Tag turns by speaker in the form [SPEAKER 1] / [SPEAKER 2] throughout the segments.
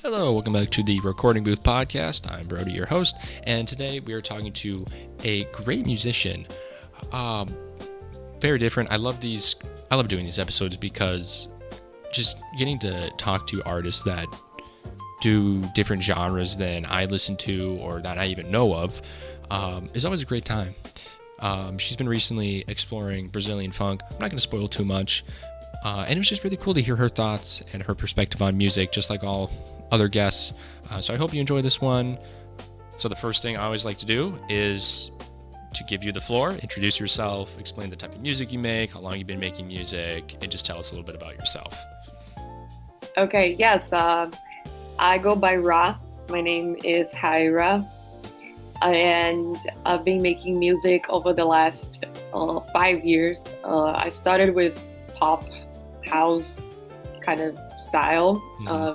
[SPEAKER 1] Hello, welcome back to the Recording Booth Podcast. I'm Brody, your host, and today we are talking to a great musician. Very different. I love doing these episodes because just getting to talk to artists that do different genres than I listen to or that I even know of is always a great time. She's been recently exploring Brazilian funk. I'm not going to spoil too much. And it was just really cool to hear her thoughts and her perspective on music, just like all other guests. So I hope you enjoy this one. So the first thing I always like to do is to give you the floor, introduce yourself, explain the type of music you make, how long you've been making music, and just tell us a little bit about yourself.
[SPEAKER 2] Okay, yes. I go by Ra. My name is Haira. And I've been making music over the last 5 years. I started with pop, house kind of style,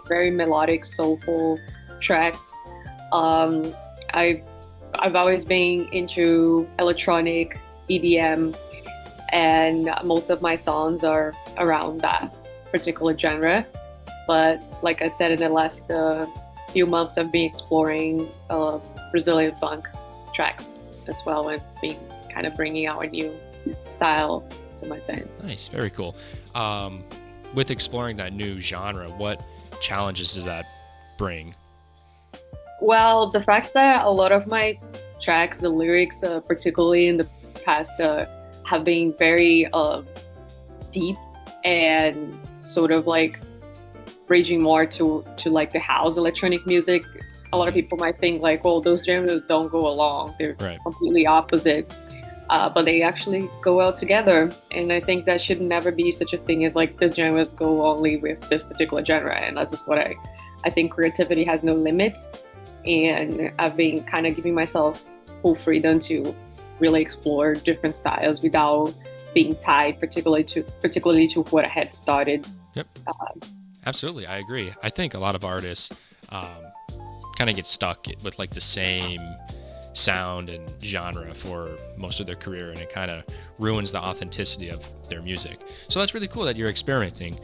[SPEAKER 2] very melodic, soulful tracks. I've always been into electronic, EDM, and most of my songs are around that particular genre. But like I said, in the last few months, I've been exploring Brazilian funk tracks as well, and being kind of bringing out a new style to my fans.
[SPEAKER 1] Nice, very cool. With exploring that new genre, what challenges does that bring?
[SPEAKER 2] Well, the fact that a lot of my tracks, the lyrics, particularly in the past, have been very deep and sort of like ranging more to like the house electronic music. A lot of people might think like, well, those genres don't go along. They're
[SPEAKER 1] Right.
[SPEAKER 2] completely opposite. But they actually go well together. And I think that should never be such a thing as like this genres go only with this particular genre. And that's just what I think creativity has no limits. And I've been kind of giving myself full freedom to really explore different styles without being tied particularly to what I had started.
[SPEAKER 1] Yep. Absolutely, I agree. I think a lot of artists kind of get stuck with like the same sound and genre for most of their career, and it kind of ruins the authenticity of their music. So that's really cool that you're experimenting.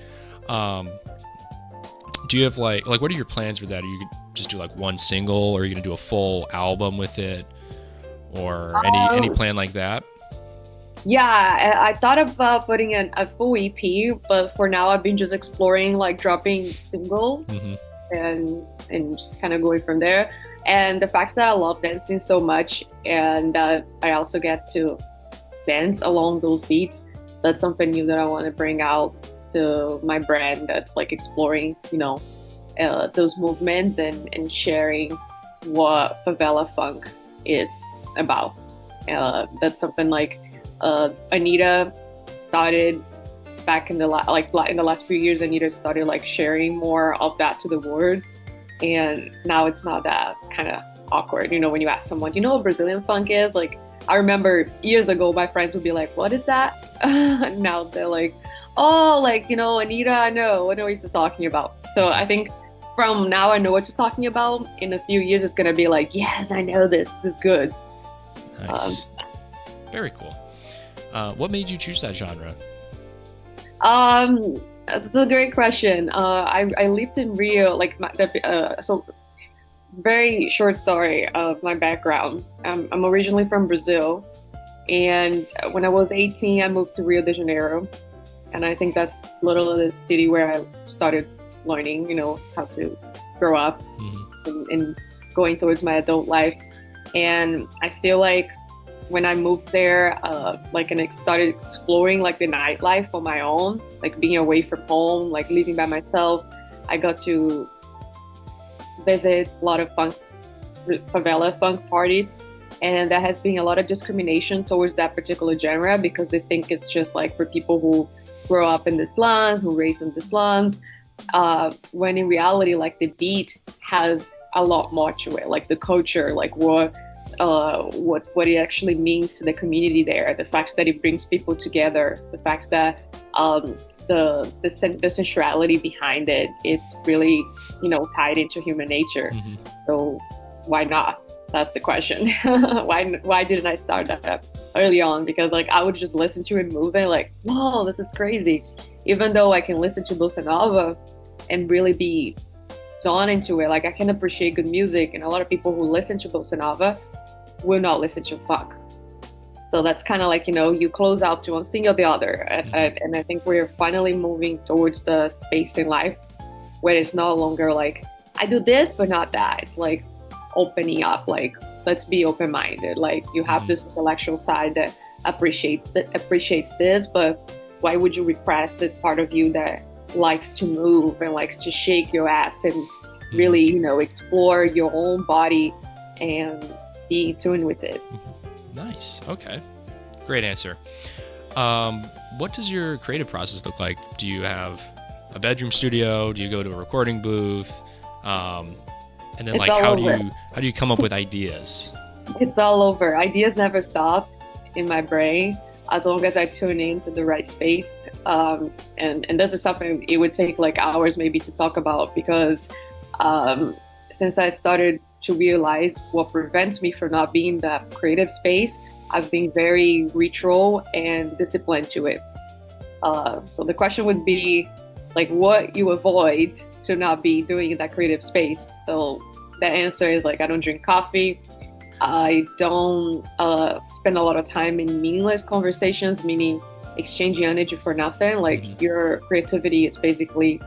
[SPEAKER 1] Do you have like what are your plans with that? Are you just do like one single, or are you gonna do a full album with it, or any plan like that?
[SPEAKER 2] Yeah, I thought about putting a full EP, but for now I've been just exploring like dropping single and just kind of going from there. And the fact that I love dancing so much, and I also get to dance along those beats, that's something new that I want to bring out to my brand that's like exploring, those movements and sharing what favela funk is about. That's something like Anita started back in the last few years. Anita started like sharing more of that to the world. And now it's not that kind of awkward, when you ask someone, what Brazilian funk is? Like, I remember years ago, my friends would be like, what is that? Now they're like, oh, like, Anita, I know what you're talking about. So I think from now I know what you're talking about. In a few years, it's going to be like, yes, I know this. This is good.
[SPEAKER 1] Nice. Very cool. What made you choose that genre?
[SPEAKER 2] That's a great question. I lived in Rio, like so very short story of my background. I'm originally from Brazil, and when I was 18, I moved to Rio de Janeiro, and I think that's literally the city where I started learning, how to grow up and going towards my adult life. And I feel like when I moved there, and I started exploring like the nightlife on my own, like being away from home, like living by myself, I got to visit a lot of favela funk parties. And there has been a lot of discrimination towards that particular genre because they think it's just like for people who grow up in the slums, who raise in the slums, when in reality, like the beat has a lot more to it, like the culture, like what it actually means to the community there, the fact that it brings people together, the fact that the sensuality behind it, it's really tied into human nature. So why not? That's the question. Why didn't I start that early on? Because like I would just listen to it moving like, whoa, this is crazy. Even though I can listen to bossa nova and really be drawn into it. Like I can appreciate good music, and a lot of people who listen to bossa nova will not listen to funk. So that's kind of like, you close out to one thing or the other. And I think we're finally moving towards the space in life where it's no longer like, I do this, but not that. It's like opening up, like, let's be open-minded. Like you have this intellectual side that appreciates this, but why would you repress this part of you that likes to move and likes to shake your ass and really, explore your own body and be in tune with it?
[SPEAKER 1] Nice. Okay. Great answer. What does your creative process look like? Do you have a bedroom studio? Do you go to a recording booth? And then
[SPEAKER 2] It's
[SPEAKER 1] like
[SPEAKER 2] all
[SPEAKER 1] how
[SPEAKER 2] over.
[SPEAKER 1] do you come up with ideas?
[SPEAKER 2] It's all over. Ideas never stop in my brain as long as I tune into the right space. And this is something it would take like hours maybe to talk about, because since I started to realize what prevents me from not being in that creative space, I've been very ritual and disciplined to it. So the question would be like what you avoid to not be doing in that creative space. So the answer is like, I don't drink coffee. I don't spend a lot of time in meaningless conversations, meaning exchanging energy for nothing. Like your creativity is basically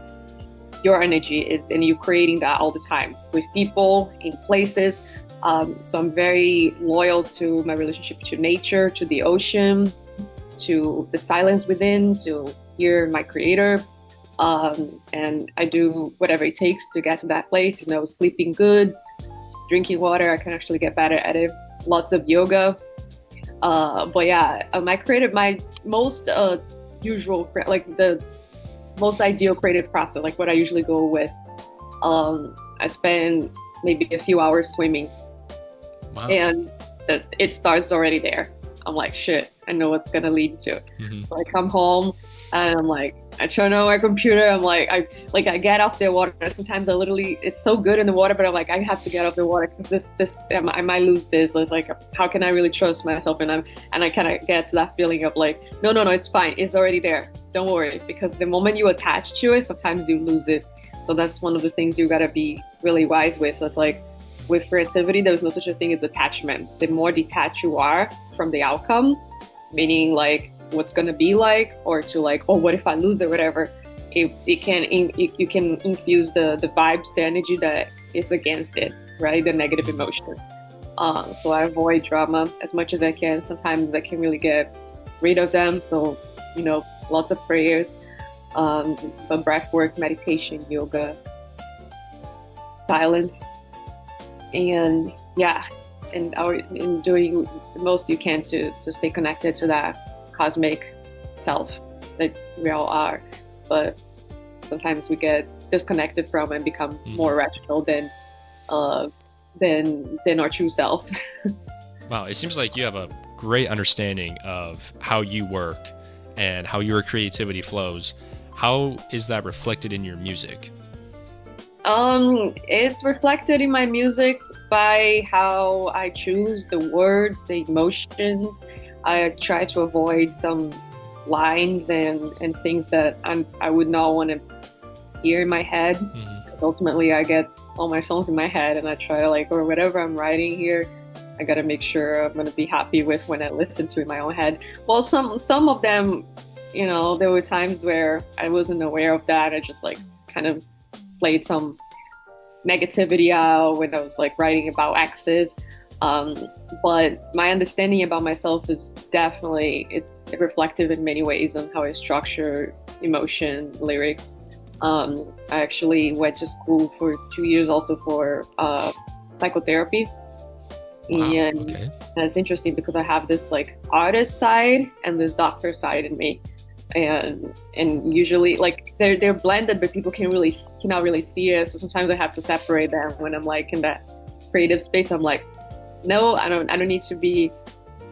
[SPEAKER 2] your energy, and you creating that all the time with people, in places. So I'm very loyal to my relationship to nature, to the ocean, to the silence within, to hear my creator. And I do whatever it takes to get to that place, sleeping good, drinking water. I can actually get better at it. Lots of yoga. But yeah, my most usual, like the most ideal creative process, like what I usually go with, I spend maybe a few hours swimming.
[SPEAKER 1] Wow.
[SPEAKER 2] And it starts already there. I'm like, shit, I know what's gonna lead to. So I come home and I'm like, I turn on my computer. I'm like, I get off the water. Sometimes it's so good in the water, but I'm like, I have to get off the water because I might lose this. It's like, how can I really trust myself? And I kind of get to that feeling of like, no, it's fine. It's already there. Don't worry, because the moment you attach to it, sometimes you lose it. So that's one of the things you gotta be really wise with. It's like, with creativity, there's no such a thing as attachment. The more detached you are from the outcome, meaning like what's gonna be like, or to like, oh, what if I lose it, whatever, you can infuse the vibes, the energy that is against it, right? The negative emotions. So I avoid drama as much as I can. Sometimes I can really get rid of them. So, lots of prayers, but breath work, meditation, yoga, silence. And yeah, and doing the most you can to stay connected to that cosmic self that we all are. But sometimes we get disconnected from and become more rational than our true selves.
[SPEAKER 1] Wow, it seems like you have a great understanding of how you work and how your creativity flows. How is that reflected in your music?
[SPEAKER 2] It's reflected in my music by how I choose the words, the emotions. I try to avoid some lines and things that I would not want to hear in my head. Ultimately, I get all my songs in my head, and I try to or whatever I'm writing here, I gotta make sure I'm gonna be happy with when I listen to it in my own head. Well, some of them, there were times where I wasn't aware of that. I just kind of played some negativity out when I was writing about exes. But my understanding about myself is definitely, it's reflective in many ways on how I structure emotion, lyrics. I actually went to school for 2 years also for psychotherapy.
[SPEAKER 1] Wow,
[SPEAKER 2] and
[SPEAKER 1] okay.
[SPEAKER 2] it's interesting because I have this artist side and this doctor side in me. And usually they're blended, but people cannot really see it. So sometimes I have to separate them when I'm in that creative space. I'm like, no, I don't need to be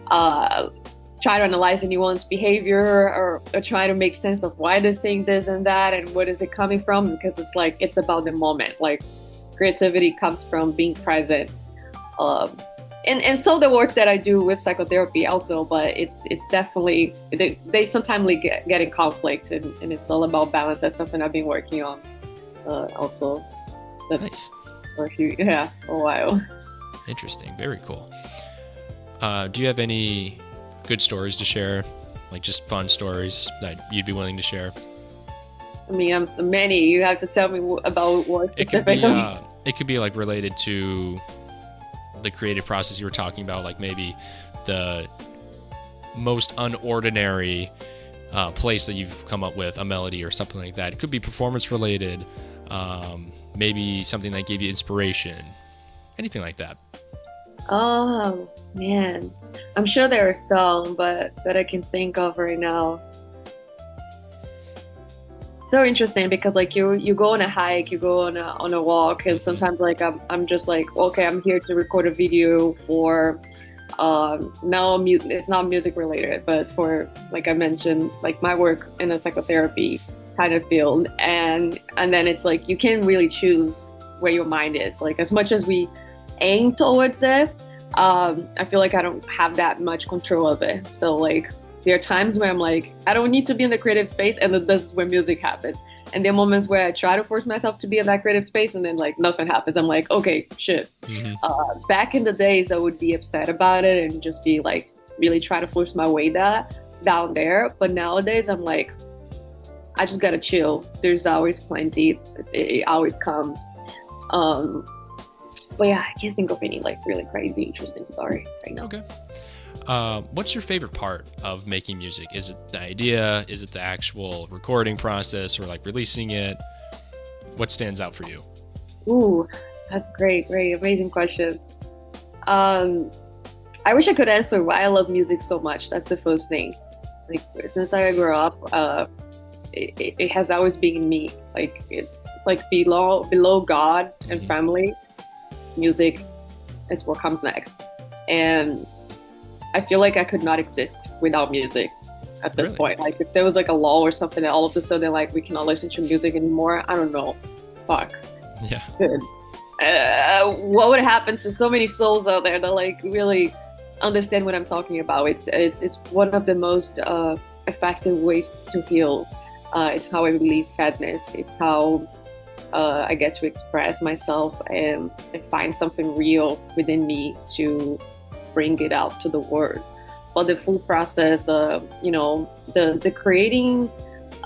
[SPEAKER 2] try to analyze anyone's behavior or try to make sense of why they're saying this and that and what is it coming from, because it's about the moment. Creativity comes from being present. And so the work that I do with psychotherapy also, but it's definitely, they sometimes get in conflict, and it's all about balance. That's something I've been working on also. That's
[SPEAKER 1] Nice.
[SPEAKER 2] for a few, yeah, a while.
[SPEAKER 1] Interesting. Very cool. Do you have any good stories to share? Like just fun stories that you'd be willing to share?
[SPEAKER 2] I mean, I'm many. You have to tell me about what
[SPEAKER 1] It could be
[SPEAKER 2] specifically.
[SPEAKER 1] it could be like related to the creative process you were talking about, like maybe the most unordinary place that you've come up with a melody or something like that. It could be performance related, maybe something that gave you inspiration, anything like that.
[SPEAKER 2] Oh man, I'm sure there are some, but that I can think of right now. So interesting because like you go on a hike, you go on a walk, and
[SPEAKER 1] Mhm.
[SPEAKER 2] sometimes like I'm just like, okay, I'm here to record a video for now it's not music related, but for, like I mentioned, like my work in a psychotherapy kind of field, and then it's like you can't really choose where your mind is. Like as much as we aim towards it, I feel like I don't have that much control of it. So like there are times where I'm like, I don't need to be in the creative space, and then this is where music happens. And there are moments where I try to force myself to be in that creative space, and then like nothing happens. I'm like, okay, shit.
[SPEAKER 1] Hmm.
[SPEAKER 2] Back in the days, I would be upset about it and just be like, really try to force my way down there. But nowadays, I'm like, I just gotta chill. There's always plenty. It always comes. Um, but yeah, I can't think of any like really crazy, interesting story right now.
[SPEAKER 1] Okay. What's your favorite part of making music? Is it the idea? Is it the actual recording process, or like releasing it? What stands out for you?
[SPEAKER 2] Ooh, that's great, great, amazing question. Um, I wish I could answer why I love music so much. That's the first thing. Like since I grew up, it has always been me. Like it's like below God and
[SPEAKER 1] Mhm.
[SPEAKER 2] family, music is what comes next. And I feel like I could not exist without music at this
[SPEAKER 1] Really?
[SPEAKER 2] point. Like if there was like a law or something that all of a sudden like we cannot listen to music anymore, I don't know. Fuck.
[SPEAKER 1] Yeah.
[SPEAKER 2] Good. What would happen to so many souls out there that like really understand what I'm talking about? It's one of the most effective ways to heal. It's how I release sadness. It's how I get to express myself and find something real within me to bring it out to the world. But the full process, the creating,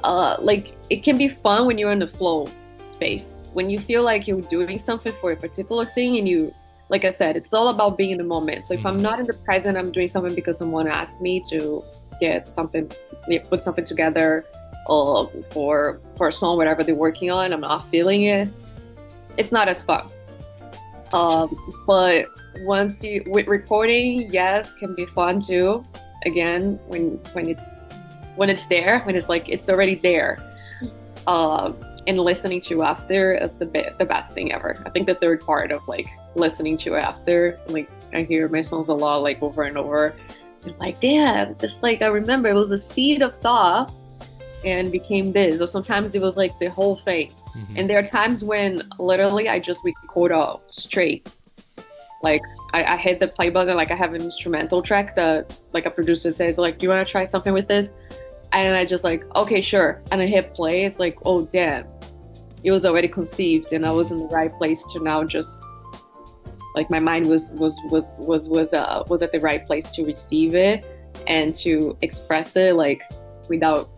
[SPEAKER 2] like it can be fun when you're in the flow space. When you feel like you're doing something for a particular thing, and you, like I said, it's all about being in the moment. So if I'm
[SPEAKER 1] Mhm.
[SPEAKER 2] not in the present, I'm doing something because someone asked me to get something, put something together, for a song, whatever they're working on. I'm not feeling it. It's not as fun.
[SPEAKER 1] Gotcha.
[SPEAKER 2] Um, but once you with recording, yes, can be fun too. Again, when it's there, when it's like it's already there. And listening to after is the best thing ever. I think the third part of like listening to after, like I hear my songs a lot, like over and over. And like, damn, this like I remember it was a seed of thought and became this. Or sometimes it was like the whole thing.
[SPEAKER 1] Hmm.
[SPEAKER 2] And there are times when literally I just record out straight. Like I hit the play button, like I have an instrumental track that like a producer says, like, do you want to try something with this? And I just like, okay, sure. And I hit play. It's like, oh damn, it was already conceived, and I was in the right place to now just like my mind was at the right place to receive it and to express it like without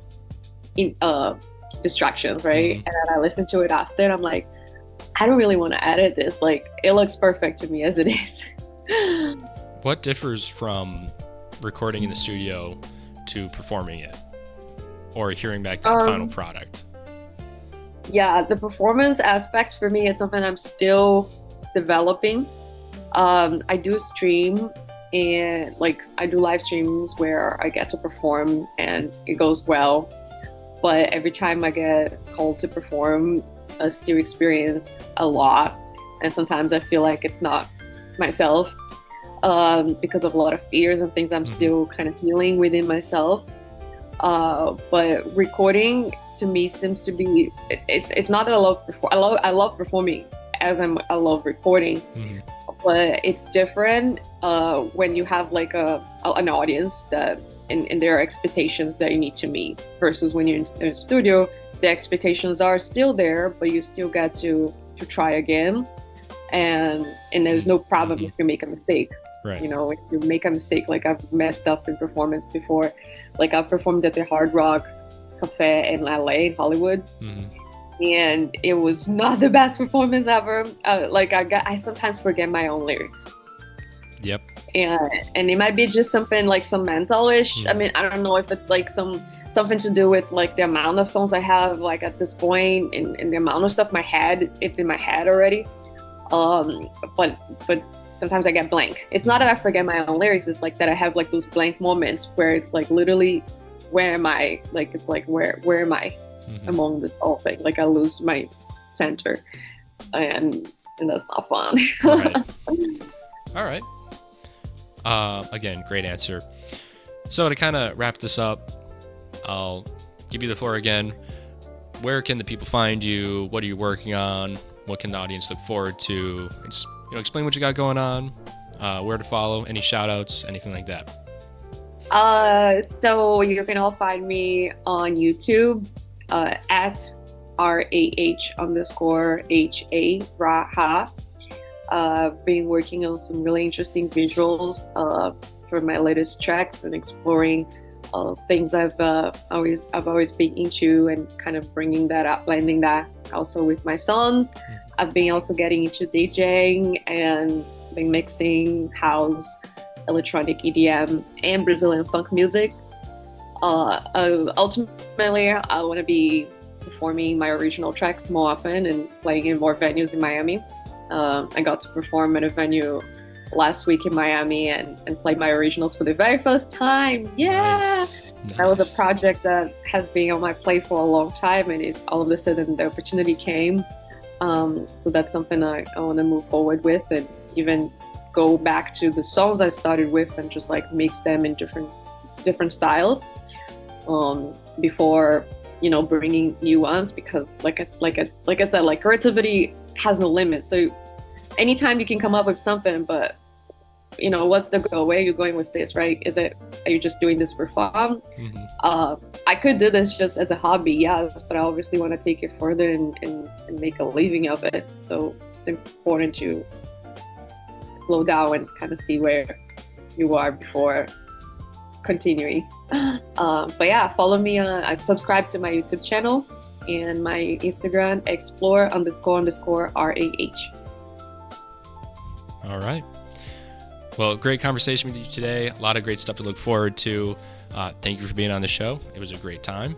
[SPEAKER 2] distractions, right?
[SPEAKER 1] Hmm.
[SPEAKER 2] And then I listened to it after, and I'm like, I don't really want to edit this. Like it looks perfect to me as it is.
[SPEAKER 1] What differs from recording in the studio to performing it, or hearing back that final
[SPEAKER 2] um,
[SPEAKER 1] product?
[SPEAKER 2] yeah, the performance aspect for me is something I'm still developing. I do stream, and like I do live streams where I get to perform and it goes well. But every time I get called to perform, I still experience a lot. And sometimes I feel like it's not myself, because of a lot of fears and things I'm
[SPEAKER 1] Hmm.
[SPEAKER 2] still kind of healing within myself. But recording to me seems to be it's not that I love performing as I love recording,
[SPEAKER 1] Hmm.
[SPEAKER 2] but it's different when you have like an audience that and there are expectations that you need to meet versus when you're in a studio, the expectations are still there, but you still get to to try again, and there's no problem if you make a mistake.
[SPEAKER 1] Right.
[SPEAKER 2] You know, if you make a mistake, like I've messed up in performance before. Like I've performed at the Hard Rock Cafe in LA, in Hollywood, and it was not the best performance ever. Like I sometimes forget my own lyrics.
[SPEAKER 1] Yep.
[SPEAKER 2] And it might be just something like some mental-ish. I mean, I don't know if it's like something to do with like the amount of songs I have like at this point, and the amount of stuff it's in my head already. But sometimes I get blank. It's not that I forget my own lyrics, it's like that I have like those blank moments where it's like literally, where am I? Like it's like where am I among this whole thing? Like I lose my center, and that's not fun.
[SPEAKER 1] Right. All right. Again, great answer. So to kind of wrap this up, I'll give you the floor again. Where can the people find you? What are you working on? What can the audience look forward to? Explain what you got going on, where to follow, any shout outs, anything like that.
[SPEAKER 2] So you can all find me on YouTube, at RAH_HA Raha. Been working on some really interesting visuals for my latest tracks, and exploring things I've always been into, and kind of bringing that up, blending that also with my songs. I've been also getting into DJing and been mixing house, electronic EDM, and Brazilian funk music. Ultimately, I want to be performing my original tracks more often and playing in more venues in Miami. I got to perform at a venue last week in Miami and play my originals for the very first time. Yeah!
[SPEAKER 1] Nice.
[SPEAKER 2] That was a project that has been on my plate for a long time, and all of a sudden the opportunity came. So that's something I want to move forward with, and even go back to the songs I started with and just like mix them in different styles before bringing new ones, because like I said, like creativity has no limit. So anytime you can come up with something, but what's the goal? Where are you going with this, right? Are you just doing this for fun? I could do this just as a hobby, yes, but I obviously want to take it further and make a living of it. So it's important to slow down and kind of see where you are before continuing. But yeah, follow me on, subscribe to my YouTube channel and my Instagram, explore__RAH.
[SPEAKER 1] All right. Well, great conversation with you today. A lot of great stuff to look forward to. Thank you for being on the show. It was a great time.